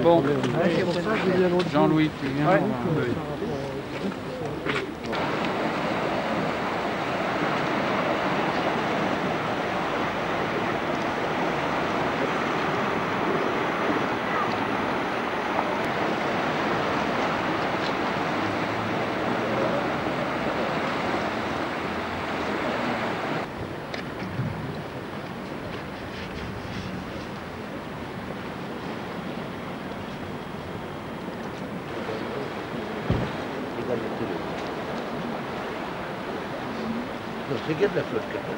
Bon, Jean-Louis, tu viens. Ouais. Non, regarde la flotte quand même.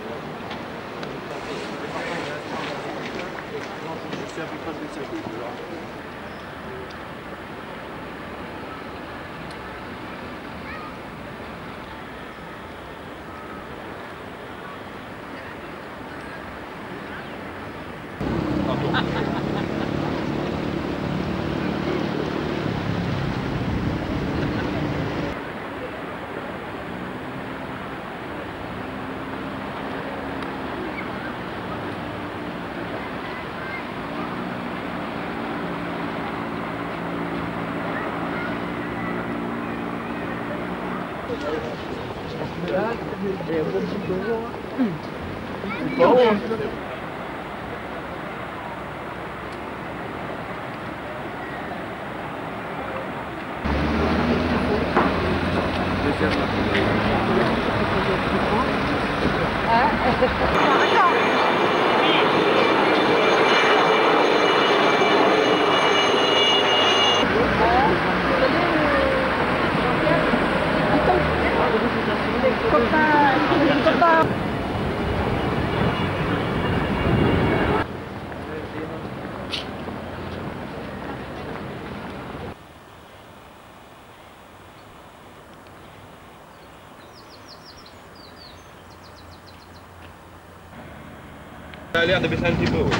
Ça a l'air de baisser un petit peu, oui.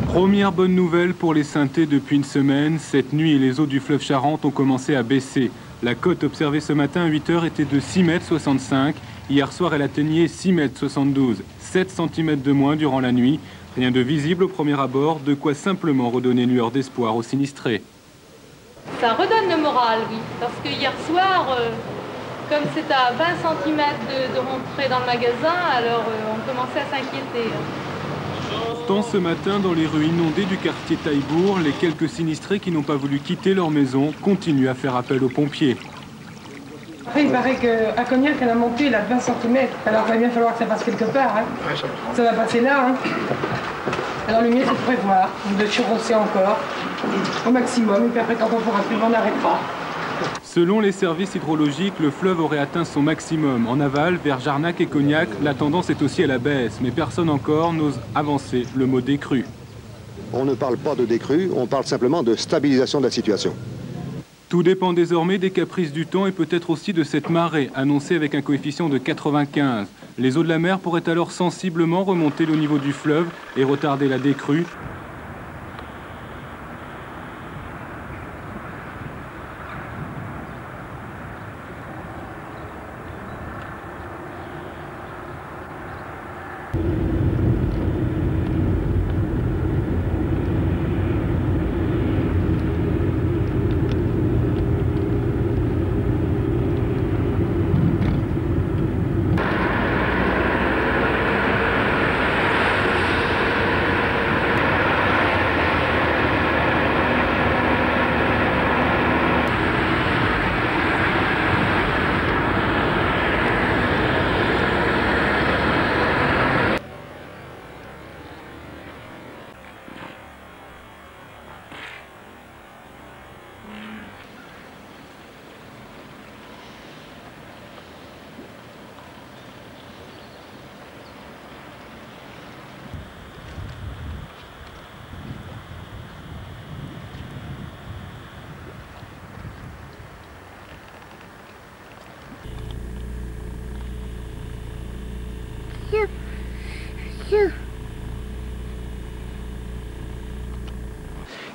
Première bonne nouvelle pour les Saintais depuis une semaine. Cette nuit, les eaux du fleuve Charente ont commencé à baisser. La cote observée ce matin à 8 h était de 6,65 m. Hier soir, elle atteignait 6,72 m. 7 cm de moins durant la nuit. Rien de visible au premier abord, de quoi simplement redonner une lueur d'espoir aux sinistrés. Ça redonne le moral, oui. Parce que hier soir, comme c'est à 20 cm de rentrer dans le magasin, alors on commençait à s'inquiéter. Tant ce matin, dans les rues inondées du quartier Taillebourg, les quelques sinistrés qui n'ont pas voulu quitter leur maison continuent à faire appel aux pompiers. Après, il paraît qu'à Cognac, elle a monté là, de 20 cm. Alors, il va bien falloir que ça passe quelque part. Hein. Ça va passer là. Hein. Alors, le mieux, c'est de prévoir, de churrosser encore, au maximum. Et puis après, quand on pourra plus, on arrêtera. Selon les services hydrologiques, le fleuve aurait atteint son maximum. En aval, vers Jarnac et Cognac, la tendance est aussi à la baisse. Mais personne encore n'ose avancer le mot décrue. On ne parle pas de décrue, on parle simplement de stabilisation de la situation. Tout dépend désormais des caprices du temps et peut-être aussi de cette marée, annoncée avec un coefficient de 95. Les eaux de la mer pourraient alors sensiblement remonter le niveau du fleuve et retarder la décrue.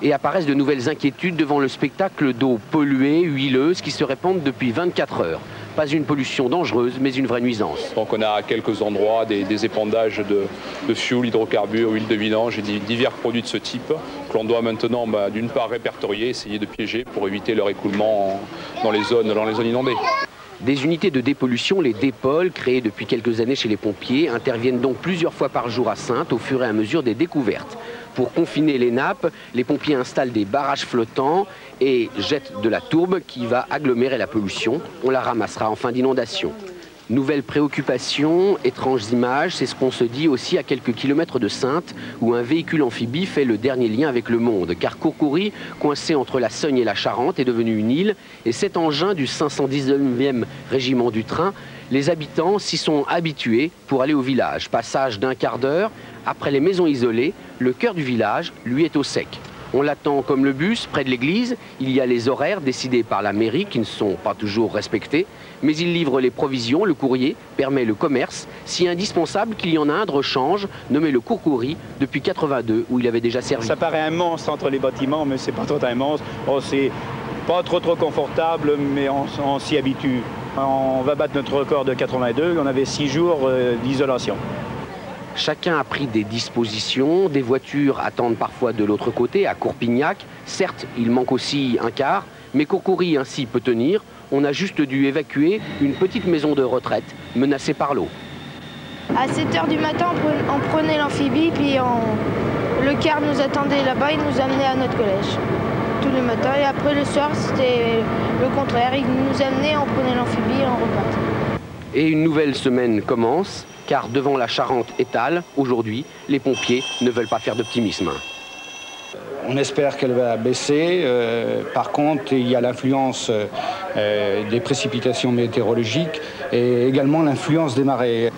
Et apparaissent de nouvelles inquiétudes devant le spectacle d'eau polluée, huileuse, qui se répandent depuis 24 heures. Pas une pollution dangereuse, mais une vraie nuisance. Donc on a à quelques endroits des épandages de fioul, hydrocarbures, huile de vidange et divers produits de ce type que l'on doit maintenant, d'une part, répertorier, essayer de piéger pour éviter leur écoulement dans les zones inondées. Des unités de dépollution, les DEPOL, créées depuis quelques années chez les pompiers, interviennent donc plusieurs fois par jour à Saintes au fur et à mesure des découvertes. Pour confiner les nappes, les pompiers installent des barrages flottants et jettent de la tourbe qui va agglomérer la pollution. On la ramassera en fin d'inondation. Nouvelle préoccupation, étranges images, c'est ce qu'on se dit aussi à quelques kilomètres de Saintes, où un véhicule amphibie fait le dernier lien avec le monde. Car Courcoury, coincé entre la Sogne et la Charente, est devenu une île. Et cet engin du 519e régiment du train, les habitants s'y sont habitués pour aller au village. Passage d'un quart d'heure, après les maisons isolées, le cœur du village, lui, est au sec. On l'attend comme le bus, près de l'église. Il y a les horaires décidés par la mairie qui ne sont pas toujours respectés. Mais il livre les provisions, le courrier, permet le commerce, si indispensable qu'il y en a un de rechange, nommé le Courcoury, depuis 82, où il avait déjà servi. Ça paraît un monstre entre les bâtiments, mais c'est pas trop un monstre. Oh, c'est pas trop confortable, mais on s'y habitue. On va battre notre record de 82, on avait 6 jours d'isolation. Chacun a pris des dispositions, des voitures attendent parfois de l'autre côté, à Courpignac. Certes, il manque aussi un quart, mais Courcoury ainsi peut tenir. On a juste dû évacuer une petite maison de retraite menacée par l'eau. À 7 h du matin, on prenait l'amphibie, puis le car nous attendait là-bas, il nous amenait à notre collège tous les matins. Et après le soir, c'était le contraire, il nous amenait, on prenait l'amphibie et on repartait. Et une nouvelle semaine commence, car devant la Charente étale, aujourd'hui, les pompiers ne veulent pas faire d'optimisme. On espère qu'elle va baisser. Par contre, il y a l'influence des précipitations météorologiques et également l'influence des marées.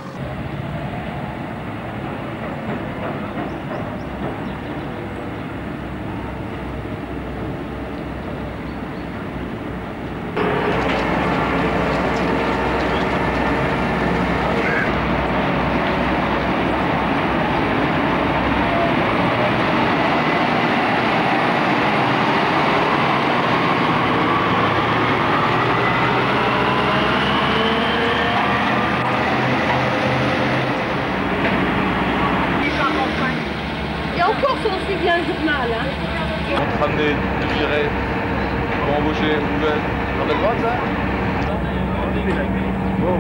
On ramener, de virer, pour embaucher, nouvelle. On a le droit de ça? Bon.